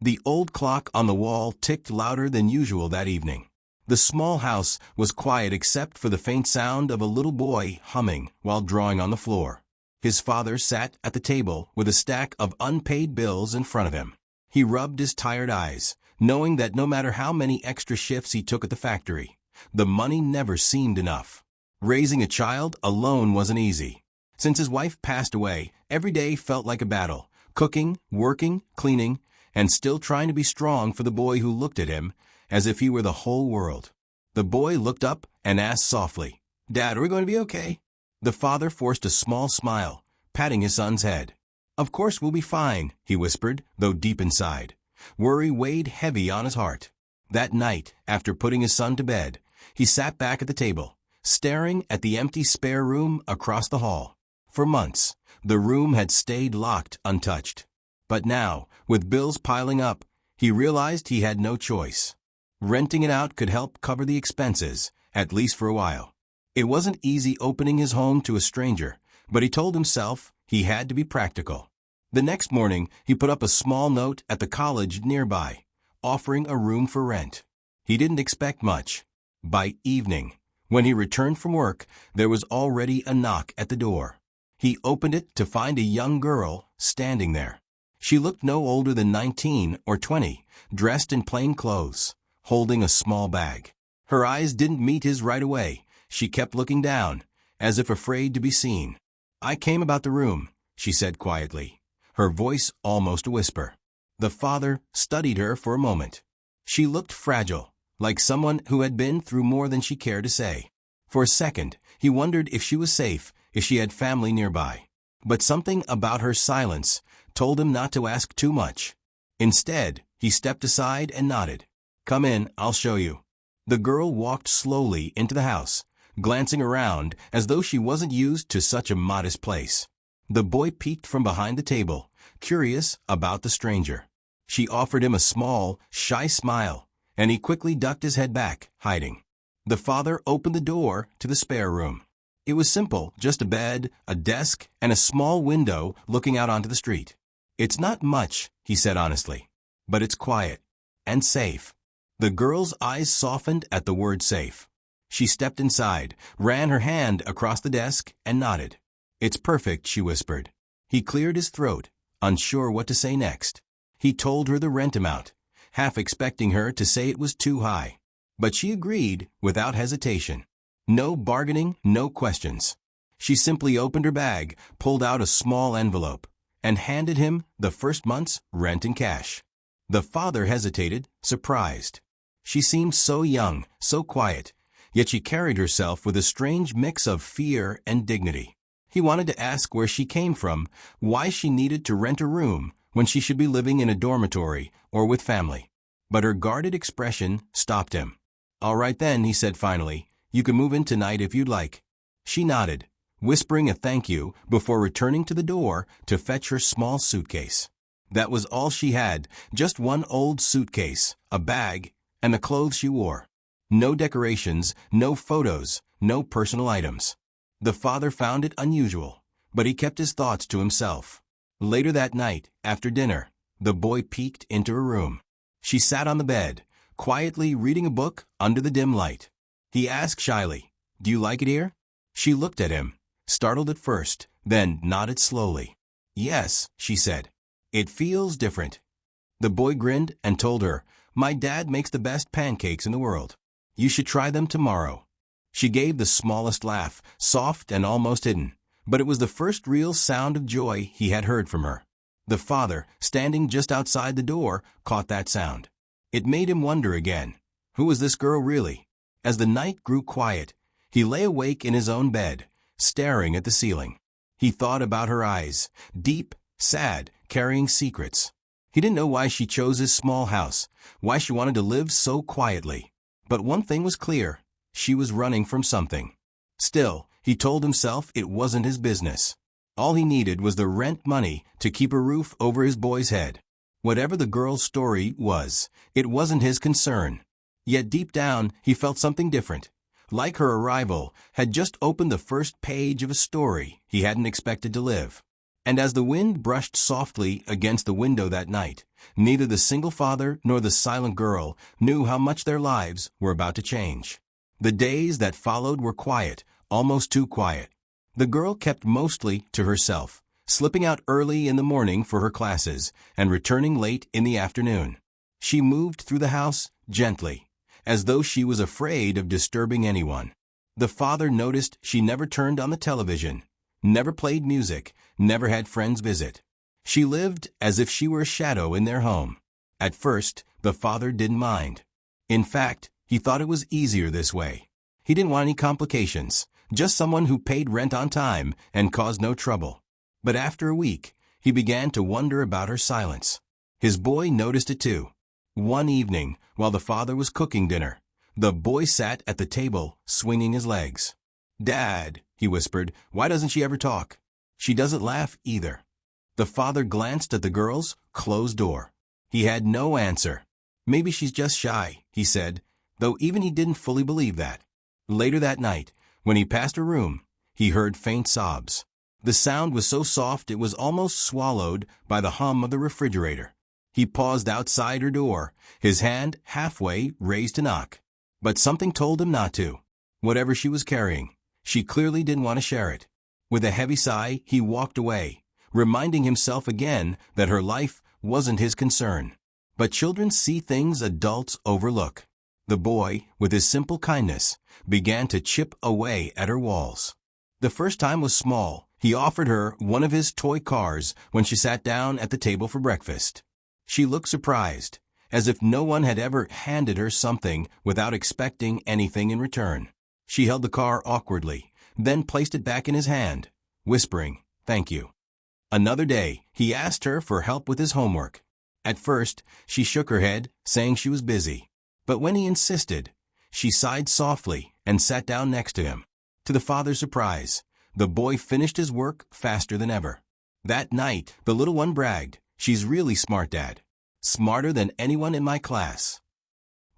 The old clock on the wall ticked louder than usual that evening. The small house was quiet except for the faint sound of a little boy humming while drawing on the floor. His father sat at the table with a stack of unpaid bills in front of him. He rubbed his tired eyes, knowing that no matter how many extra shifts he took at the factory, the money never seemed enough. Raising a child alone wasn't easy. Since his wife passed away, every day felt like a battle, cooking, working, cleaning, and still trying to be strong for the boy who looked at him as if he were the whole world. The boy looked up and asked softly, "Dad, are we going to be okay?" The father forced a small smile, patting his son's head. "Of course we'll be fine," he whispered, though deep inside, worry weighed heavy on his heart. That night, after putting his son to bed, he sat back at the table, staring at the empty spare room across the hall. For months, the room had stayed locked untouched. But now, with bills piling up, he realized he had no choice. Renting it out could help cover the expenses, at least for a while. It wasn't easy opening his home to a stranger, but he told himself he had to be practical. The next morning, he put up a small note at the college nearby, offering a room for rent. He didn't expect much. By evening, when he returned from work, there was already a knock at the door. He opened it to find a young girl standing there. She looked no older than 19 or 20, dressed in plain clothes, holding a small bag. Her eyes didn't meet his right away. She kept looking down, as if afraid to be seen. "I came about the room," she said quietly, her voice almost a whisper. The father studied her for a moment. She looked fragile, like someone who had been through more than she cared to say. For a second, he wondered if she was safe, if she had family nearby. But something about her silence told him not to ask too much. Instead, he stepped aside and nodded. "Come in, I'll show you." The girl walked slowly into the house, glancing around as though she wasn't used to such a modest place. The boy peeked from behind the table, curious about the stranger. She offered him a small, shy smile, and he quickly ducked his head back, hiding. The father opened the door to the spare room. It was simple, just a bed, a desk, and a small window looking out onto the street. "It's not much," he said honestly, "but it's quiet and safe." The girl's eyes softened at the word safe. She stepped inside, ran her hand across the desk, and nodded. "It's perfect," she whispered. He cleared his throat, unsure what to say next. He told her the rent amount, half expecting her to say it was too high. But she agreed without hesitation. No bargaining, no questions. She simply opened her bag, pulled out a small envelope, and handed him the first month's rent in cash. The father hesitated, surprised. She seemed so young, so quiet, yet she carried herself with a strange mix of fear and dignity. He wanted to ask where she came from, why she needed to rent a room when she should be living in a dormitory or with family. But her guarded expression stopped him. "All right then," he said finally, "you can move in tonight if you'd like." She nodded, whispering a thank you before returning to the door to fetch her small suitcase. That was all she had, just one old suitcase, a bag, and the clothes she wore. No decorations, no photos, no personal items. The father found it unusual, but he kept his thoughts to himself. Later that night, after dinner, the boy peeked into her room. She sat on the bed, quietly reading a book under the dim light. He asked shyly, "Do you like it here?" She looked at him, startled at first, then nodded slowly. "Yes," she said. "It feels different." The boy grinned and told her, "My dad makes the best pancakes in the world. You should try them tomorrow." She gave the smallest laugh, soft and almost hidden, but it was the first real sound of joy he had heard from her. The father, standing just outside the door, caught that sound. It made him wonder again. Who was this girl really? As the night grew quiet, he lay awake in his own bed, staring at the ceiling. He thought about her eyes, deep, sad, carrying secrets. He didn't know why she chose his small house, why she wanted to live so quietly. But one thing was clear. She was running from something. Still, he told himself it wasn't his business. All he needed was the rent money to keep a roof over his boy's head. Whatever the girl's story was, it wasn't his concern. Yet deep down, he felt something different. Like her arrival had just opened the first page of a story he hadn't expected to live. And as the wind brushed softly against the window that night, neither the single father nor the silent girl knew how much their lives were about to change. The days that followed were quiet, almost too quiet. The girl kept mostly to herself, slipping out early in the morning for her classes and returning late in the afternoon. She moved through the house gently, as though she was afraid of disturbing anyone. The father noticed she never turned on the television, never played music, never had friends visit. She lived as if she were a shadow in their home. At first, the father didn't mind. In fact, he thought it was easier this way. He didn't want any complications, just someone who paid rent on time and caused no trouble. But after a week, he began to wonder about her silence. His boy noticed it too. One evening, while the father was cooking dinner, the boy sat at the table, swinging his legs. "Dad," he whispered, "why doesn't she ever talk? She doesn't laugh either." The father glanced at the girl's closed door. He had no answer. "Maybe she's just shy," he said, though even he didn't fully believe that. Later that night, when he passed her room, he heard faint sobs. The sound was so soft it was almost swallowed by the hum of the refrigerator. He paused outside her door, his hand halfway raised to knock. But something told him not to. Whatever she was carrying, she clearly didn't want to share it. With a heavy sigh, he walked away, reminding himself again that her life wasn't his concern. But children see things adults overlook. The boy, with his simple kindness, began to chip away at her walls. The first time was small. He offered her one of his toy cars when she sat down at the table for breakfast. She looked surprised, as if no one had ever handed her something without expecting anything in return. She held the car awkwardly, then placed it back in his hand, whispering, "Thank you." Another day, he asked her for help with his homework. At first, she shook her head, saying she was busy. But when he insisted, she sighed softly and sat down next to him. To the father's surprise, the boy finished his work faster than ever. That night, the little one bragged, "She's really smart, Dad. Smarter than anyone in my class."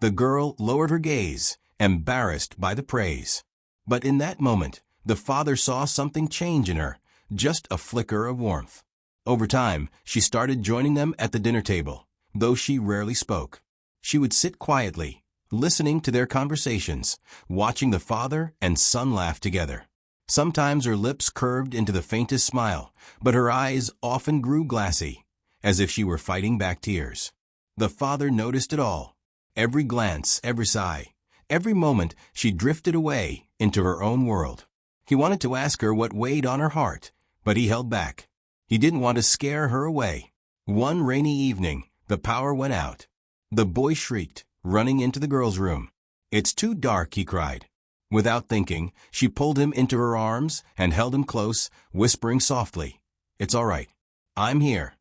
The girl lowered her gaze, embarrassed by the praise. But in that moment, the father saw something change in her, just a flicker of warmth. Over time, she started joining them at the dinner table, though she rarely spoke. She would sit quietly, listening to their conversations, watching the father and son laugh together. Sometimes her lips curved into the faintest smile, but her eyes often grew glassy, as if she were fighting back tears. The father noticed it all. Every glance, every sigh, every moment she drifted away into her own world. He wanted to ask her what weighed on her heart, but he held back. He didn't want to scare her away. One rainy evening, the power went out. The boy shrieked, running into the girl's room. "It's too dark," he cried. Without thinking, she pulled him into her arms and held him close, whispering softly, "It's all right. I'm here."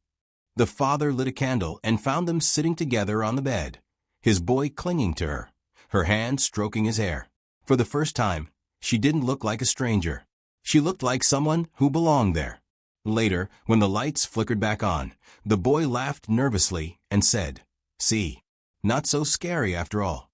The father lit a candle and found them sitting together on the bed, his boy clinging to her, her hand stroking his hair. For the first time, she didn't look like a stranger. She looked like someone who belonged there. Later, when the lights flickered back on, the boy laughed nervously and said, "See, not so scary after all."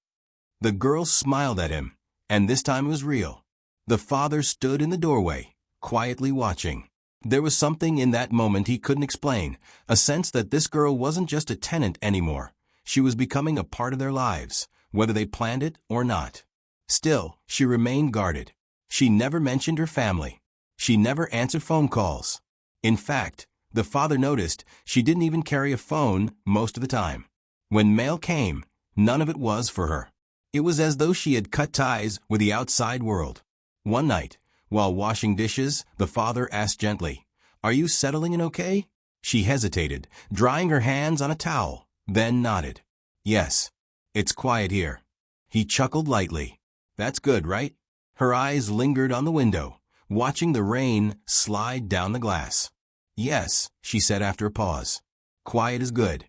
The girl smiled at him, and this time it was real. The father stood in the doorway, quietly watching. There was something in that moment he couldn't explain, a sense that this girl wasn't just a tenant anymore. She was becoming a part of their lives, whether they planned it or not. Still, she remained guarded. She never mentioned her family. She never answered phone calls. In fact, the father noticed she didn't even carry a phone most of the time. When mail came, none of it was for her. It was as though she had cut ties with the outside world. One night, while washing dishes, the father asked gently, "Are you settling in okay?" She hesitated, drying her hands on a towel, then nodded. "Yes. It's quiet here." He chuckled lightly. "That's good, right?" Her eyes lingered on the window, watching the rain slide down the glass. "Yes," she said after a pause. "Quiet is good."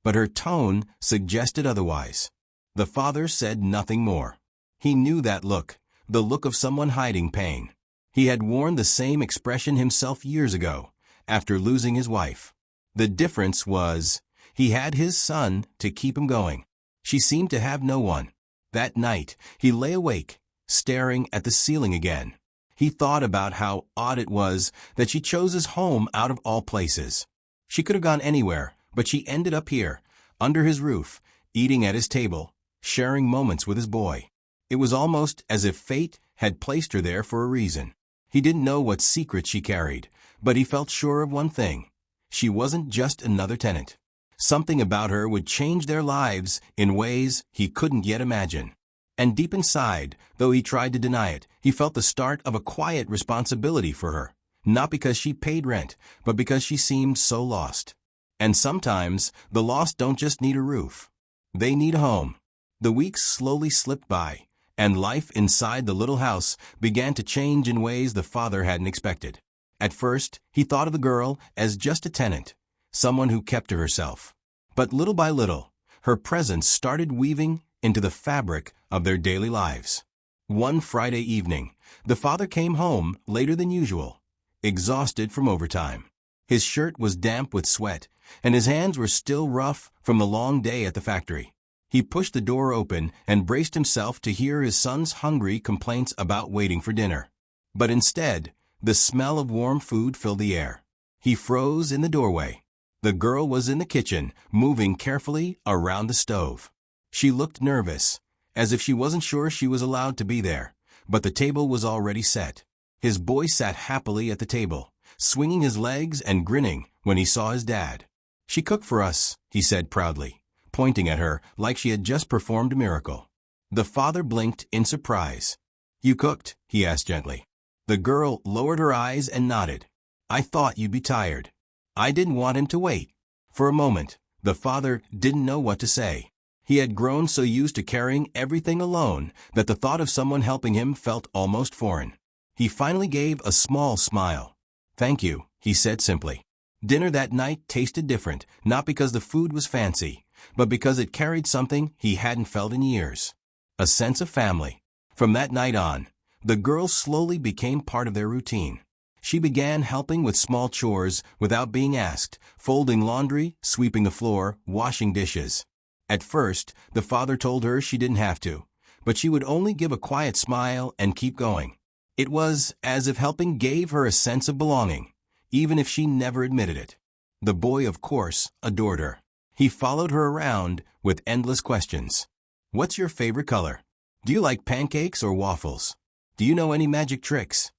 But her tone suggested otherwise. The father said nothing more. He knew that look, the look of someone hiding pain. He had worn the same expression himself years ago, after losing his wife. The difference was, he had his son to keep him going. She seemed to have no one. That night, he lay awake, staring at the ceiling again. He thought about how odd it was that she chose his home out of all places. She could have gone anywhere, but she ended up here, under his roof, eating at his table, sharing moments with his boy. It was almost as if fate had placed her there for a reason. He didn't know what secret she carried, but he felt sure of one thing. She wasn't just another tenant. Something about her would change their lives in ways he couldn't yet imagine. And deep inside, though he tried to deny it, he felt the start of a quiet responsibility for her, not because she paid rent, but because she seemed so lost. And sometimes, the lost don't just need a roof. They need a home. The weeks slowly slipped by, and life inside the little house began to change in ways the father hadn't expected. At first, he thought of the girl as just a tenant, someone who kept to herself. But little by little, her presence started weaving into the fabric of their daily lives. One Friday evening, the father came home later than usual, exhausted from overtime. His shirt was damp with sweat, and his hands were still rough from the long day at the factory. He pushed the door open and braced himself to hear his son's hungry complaints about waiting for dinner. But instead, the smell of warm food filled the air. He froze in the doorway. The girl was in the kitchen, moving carefully around the stove. She looked nervous, as if she wasn't sure she was allowed to be there, but the table was already set. His boy sat happily at the table, swinging his legs and grinning when he saw his dad. "She cooked for us," he said proudly, pointing at her like she had just performed a miracle. The father blinked in surprise. "You cooked?" he asked gently. The girl lowered her eyes and nodded. "I thought you'd be tired." I didn't want him to wait. For a moment, the father didn't know what to say. He had grown so used to carrying everything alone that the thought of someone helping him felt almost foreign. He finally gave a small smile. "Thank you," he said simply. Dinner that night tasted different, not because the food was fancy, but because it carried something he hadn't felt in years. A sense of family. From that night on, the girl slowly became part of their routine. She began helping with small chores without being asked, folding laundry, sweeping the floor, washing dishes. At first, the father told her she didn't have to, but she would only give a quiet smile and keep going. It was as if helping gave her a sense of belonging, even if she never admitted it. The boy, of course, adored her. He followed her around with endless questions. "What's your favorite color? Do you like pancakes or waffles? Do you know any magic tricks?"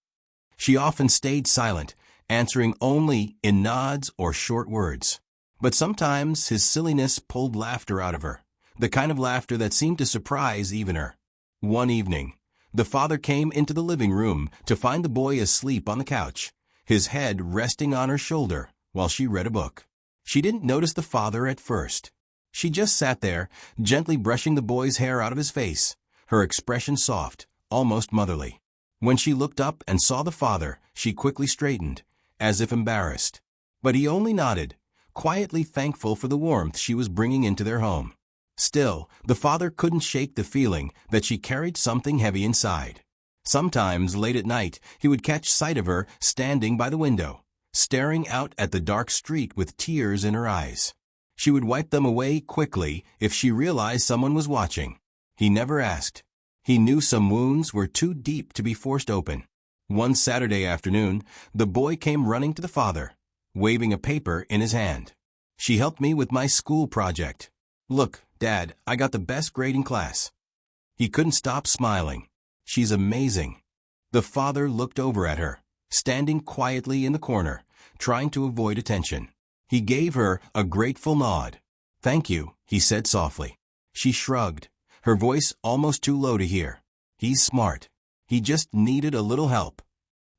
She often stayed silent, answering only in nods or short words. But sometimes his silliness pulled laughter out of her, the kind of laughter that seemed to surprise even her. One evening, the father came into the living room to find the boy asleep on the couch, his head resting on her shoulder while she read a book. She didn't notice the father at first. She just sat there, gently brushing the boy's hair out of his face, her expression soft, almost motherly. When she looked up and saw the father, she quickly straightened, as if embarrassed. But he only nodded, quietly thankful for the warmth she was bringing into their home. Still, the father couldn't shake the feeling that she carried something heavy inside. Sometimes, late at night, he would catch sight of her standing by the window, staring out at the dark street with tears in her eyes. She would wipe them away quickly if she realized someone was watching. He never asked. He knew some wounds were too deep to be forced open. One Saturday afternoon, the boy came running to the father, waving a paper in his hand. "She helped me with my school project. Look, Dad, I got the best grade in class." He couldn't stop smiling. "She's amazing." The father looked over at her, standing quietly in the corner, trying to avoid attention. He gave her a grateful nod. "Thank you," he said softly. She shrugged, her voice almost too low to hear. "He's smart. He just needed a little help."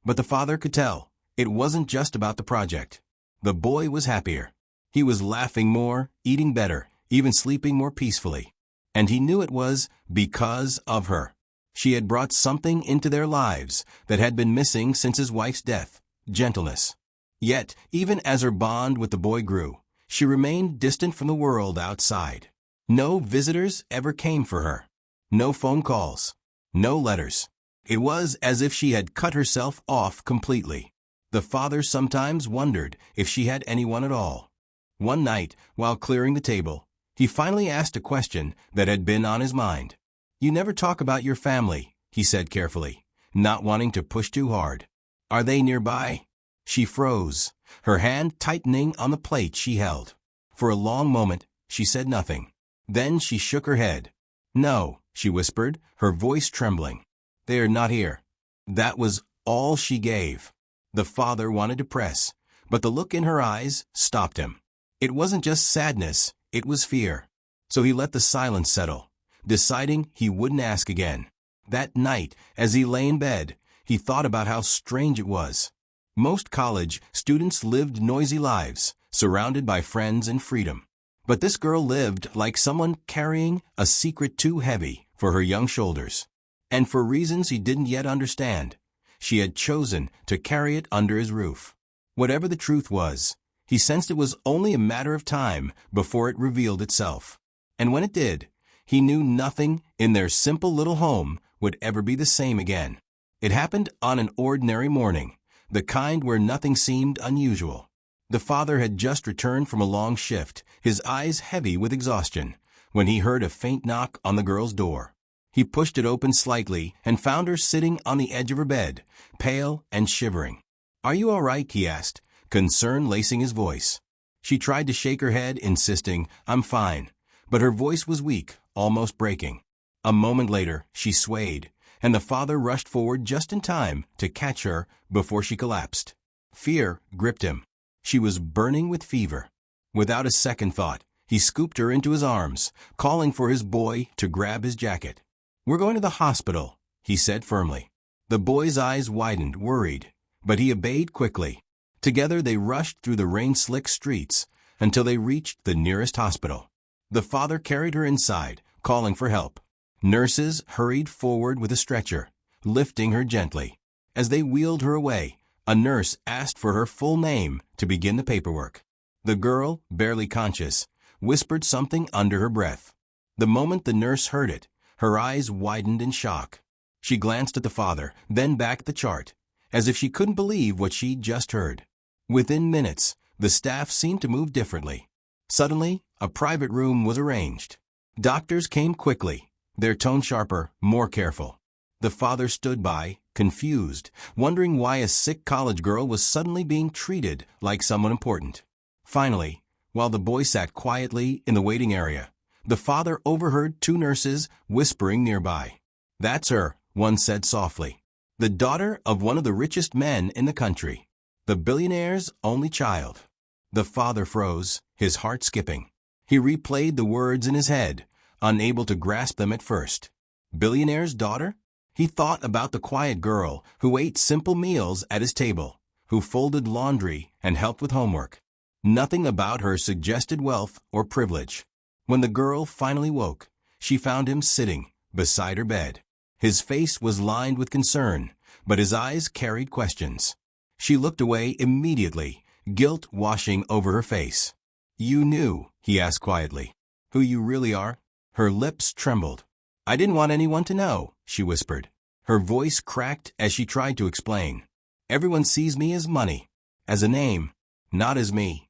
But the father could tell it wasn't just about the project. The boy was happier. He was laughing more, eating better, even sleeping more peacefully. And he knew it was because of her. She had brought something into their lives that had been missing since his wife's death: gentleness. Yet, even as her bond with the boy grew, she remained distant from the world outside. No visitors ever came for her. No phone calls. No letters. It was as if she had cut herself off completely. The father sometimes wondered if she had anyone at all. One night, while clearing the table, he finally asked a question that had been on his mind. "You never talk about your family," he said carefully. not wanting to push too hard. "Are they nearby?" She froze, her hand tightening on the plate she held. For a long moment, she said nothing. Then she shook her head. "No," she whispered, her voice trembling. "They are not here." That was all she gave. The father wanted to press, but the look in her eyes stopped him. It wasn't just sadness, it was fear. So he let the silence settle, deciding he wouldn't ask again. That night, as he lay in bed, he thought about how strange it was. Most college students lived noisy lives, surrounded by friends and freedom. But this girl lived like someone carrying a secret too heavy for her young shoulders. And for reasons he didn't yet understand, she had chosen to carry it under his roof. Whatever the truth was, he sensed it was only a matter of time before it revealed itself. And when it did, he knew nothing in their simple little home would ever be the same again. It happened on an ordinary morning, the kind where nothing seemed unusual. The father had just returned from a long shift, his eyes heavy with exhaustion, when he heard a faint knock on the girl's door. He pushed it open slightly and found her sitting on the edge of her bed, pale and shivering. "Are you all right?" he asked, concern lacing his voice. She tried to shake her head, insisting, "I'm fine," but her voice was weak, almost breaking. A moment later, she swayed, and the father rushed forward just in time to catch her before she collapsed. Fear gripped him. She was burning with fever. Without a second thought, he scooped her into his arms, calling for his boy to grab his jacket. "We're going to the hospital," he said firmly. The boy's eyes widened, worried, but he obeyed quickly. Together they rushed through the rain-slick streets until they reached the nearest hospital. The father carried her inside, calling for help. Nurses hurried forward with a stretcher, lifting her gently. As they wheeled her away, a nurse asked for her full name to begin the paperwork. The girl, barely conscious, whispered something under her breath. The moment the nurse heard it, her eyes widened in shock. She glanced at the father, then back at the chart, as if she couldn't believe what she'd just heard. Within minutes, the staff seemed to move differently. Suddenly, a private room was arranged. Doctors came quickly, their tone sharper, more careful. The father stood by, confused, wondering why a sick college girl was suddenly being treated like someone important. Finally, while the boy sat quietly in the waiting area, the father overheard two nurses whispering nearby. "That's her," one said softly. "The daughter of one of the richest men in the country. The billionaire's only child." The father froze, his heart skipping. He replayed the words in his head, unable to grasp them at first. Billionaire's daughter? He thought about the quiet girl who ate simple meals at his table, who folded laundry and helped with homework. Nothing about her suggested wealth or privilege. When the girl finally woke, she found him sitting beside her bed. His face was lined with concern, but his eyes carried questions. She looked away immediately, guilt washing over her face. "You knew," he asked quietly, "who you really are?" Her lips trembled. "I didn't want anyone to know," she whispered. Her voice cracked as she tried to explain. "Everyone sees me as money, as a name, not as me."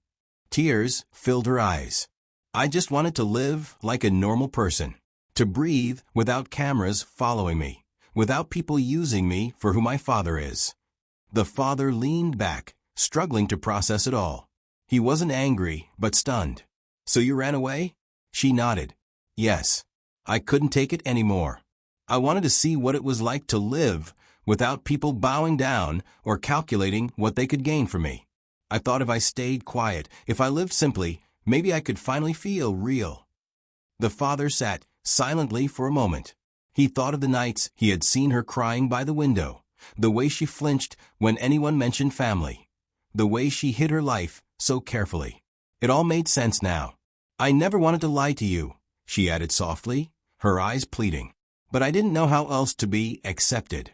Tears filled her eyes. "I just wanted to live like a normal person, to breathe without cameras following me, without people using me for who my father is." The father leaned back, struggling to process it all. He wasn't angry, but stunned. "So you ran away?" She nodded. "Yes. I couldn't take it anymore. I wanted to see what it was like to live without people bowing down or calculating what they could gain from me. I thought if I stayed quiet, if I lived simply, maybe I could finally feel real." The father sat silently for a moment. He thought of the nights he had seen her crying by the window, the way she flinched when anyone mentioned family, the way she hid her life so carefully. It all made sense now. "I never wanted to lie to you," she added softly, her eyes pleading. "But I didn't know how else to be accepted."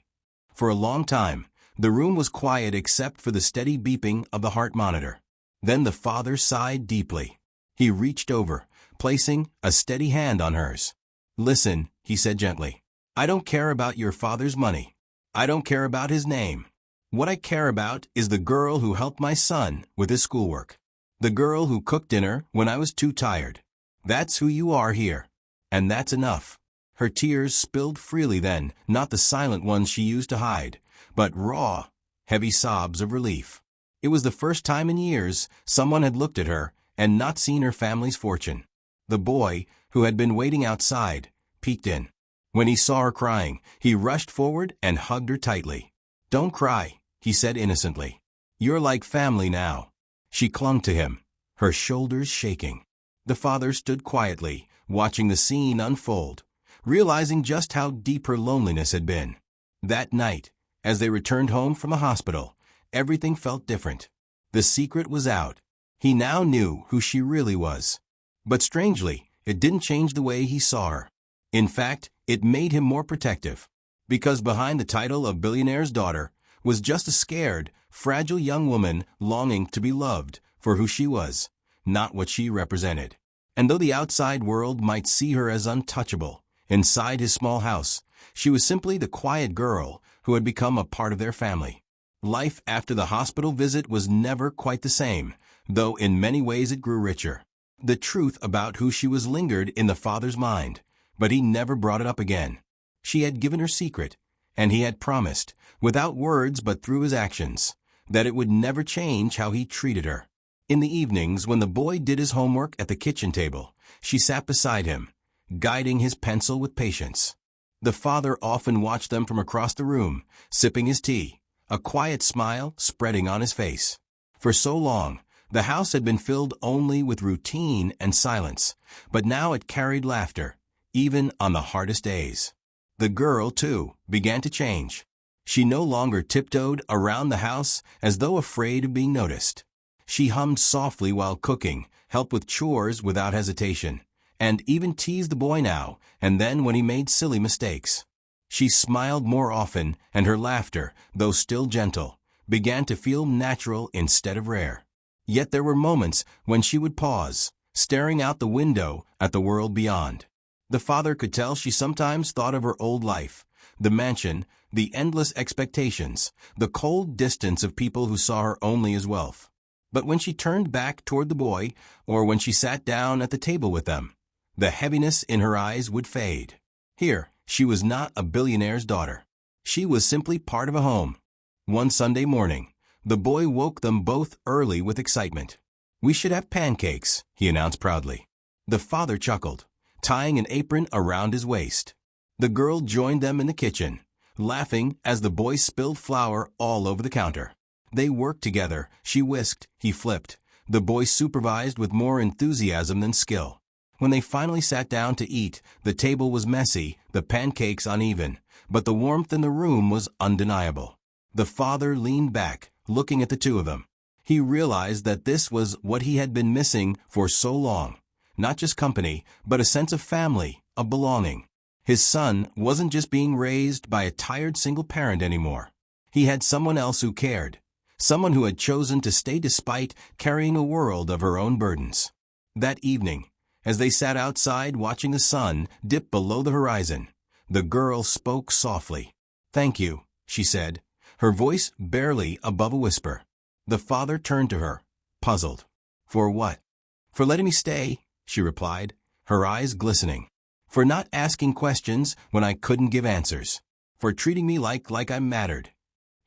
For a long time, the room was quiet except for the steady beeping of the heart monitor. Then the father sighed deeply. He reached over, placing a steady hand on hers. "Listen," he said gently. "I don't care about your father's money. I don't care about his name. What I care about is the girl who helped my son with his schoolwork. The girl who cooked dinner when I was too tired. That's who you are here. And that's enough." Her tears spilled freely then, not the silent ones she used to hide, but raw, heavy sobs of relief. It was the first time in years someone had looked at her and not seen her family's fortune. The boy, who had been waiting outside, peeked in. When he saw her crying, he rushed forward and hugged her tightly. "Don't cry," he said innocently. "You're like family now." She clung to him, her shoulders shaking. The father stood quietly, watching the scene unfold, realizing just how deep her loneliness had been. That night, as they returned home from the hospital, everything felt different. The secret was out. He now knew who she really was. But strangely, it didn't change the way he saw her. In fact, it made him more protective. Because behind the title of Billionaire's daughter was just a scared, fragile young woman longing to be loved for who she was, not what she represented. And though the outside world might see her as untouchable, inside his small house, she was simply the quiet girl who had become a part of their family. Life after the hospital visit was never quite the same, though in many ways it grew richer. The truth about who she was lingered in the father's mind, but he never brought it up again. She had given her secret, and he had promised, without words but through his actions, that it would never change how he treated her. In the evenings, when the boy did his homework at the kitchen table, she sat beside him, guiding his pencil with patience. The father often watched them from across the room, sipping his tea, a quiet smile spreading on his face. For so long, the house had been filled only with routine and silence, but now it carried laughter, even on the hardest days. The girl, too, began to change. She no longer tiptoed around the house as though afraid of being noticed. She hummed softly while cooking, helped with chores without hesitation, and even teased the boy now and then when he made silly mistakes. She smiled more often, and her laughter, though still gentle, began to feel natural instead of rare. Yet there were moments when she would pause, staring out the window at the world beyond. The father could tell she sometimes thought of her old life, the mansion, the endless expectations, the cold distance of people who saw her only as wealth. But when she turned back toward the boy, or when she sat down at the table with them, the heaviness in her eyes would fade. Here, she was not a billionaire's daughter. She was simply part of a home. One Sunday morning, the boy woke them both early with excitement. "We should have pancakes," he announced proudly. The father chuckled, tying an apron around his waist. The girl joined them in the kitchen, laughing as the boy spilled flour all over the counter. They worked together. She whisked, he flipped. The boy supervised with more enthusiasm than skill. When they finally sat down to eat, the table was messy, the pancakes uneven, but the warmth in the room was undeniable. The father leaned back, looking at the two of them. He realized that this was what he had been missing for so long. Not just company, but a sense of family, of belonging. His son wasn't just being raised by a tired single parent anymore. He had someone else who cared. Someone who had chosen to stay despite carrying a world of her own burdens. That evening, as they sat outside watching the sun dip below the horizon, the girl spoke softly. "Thank you," she said, her voice barely above a whisper. The father turned to her, puzzled. "For what?" "For letting me stay," she replied, her eyes glistening. "For not asking questions when I couldn't give answers. For treating me like I mattered."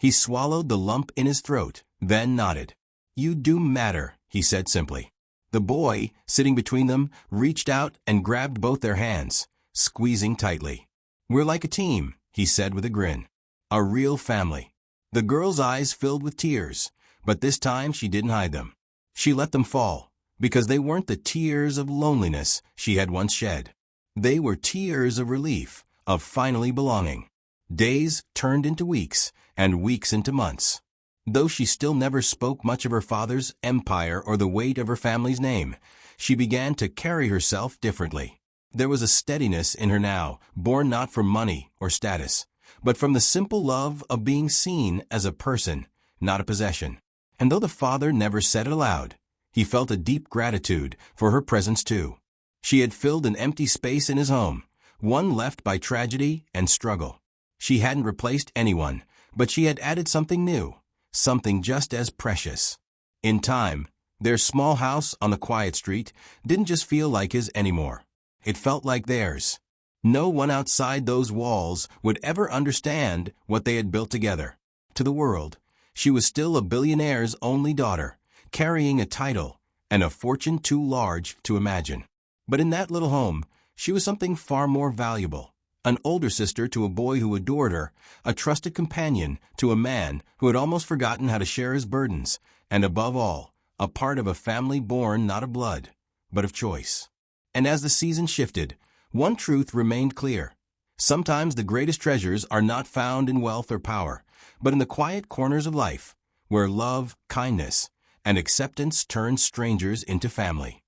He swallowed the lump in his throat, then nodded. "You do matter," he said simply. The boy, sitting between them, reached out and grabbed both their hands, squeezing tightly. "We're like a team," he said with a grin. "A real family." The girl's eyes filled with tears, but this time she didn't hide them. She let them fall, because they weren't the tears of loneliness she had once shed. They were tears of relief, of finally belonging. Days turned into weeks, and weeks into months. Though she still never spoke much of her father's empire or the weight of her family's name, she began to carry herself differently. There was a steadiness in her now, born not from money or status, but from the simple love of being seen as a person, not a possession. And though the father never said it aloud, he felt a deep gratitude for her presence too. She had filled an empty space in his home, one left by tragedy and struggle. She hadn't replaced anyone, but she had added something new, something just as precious. In time, their small house on the quiet street didn't just feel like his anymore. It felt like theirs. No one outside those walls would ever understand what they had built together. To the world, she was still a billionaire's only daughter, carrying a title and a fortune too large to imagine. But in that little home, she was something far more valuable. An older sister to a boy who adored her, a trusted companion to a man who had almost forgotten how to share his burdens, and above all, a part of a family born not of blood, but of choice. And as the season shifted, one truth remained clear. Sometimes the greatest treasures are not found in wealth or power, but in the quiet corners of life, where love, kindness, and acceptance turn strangers into family.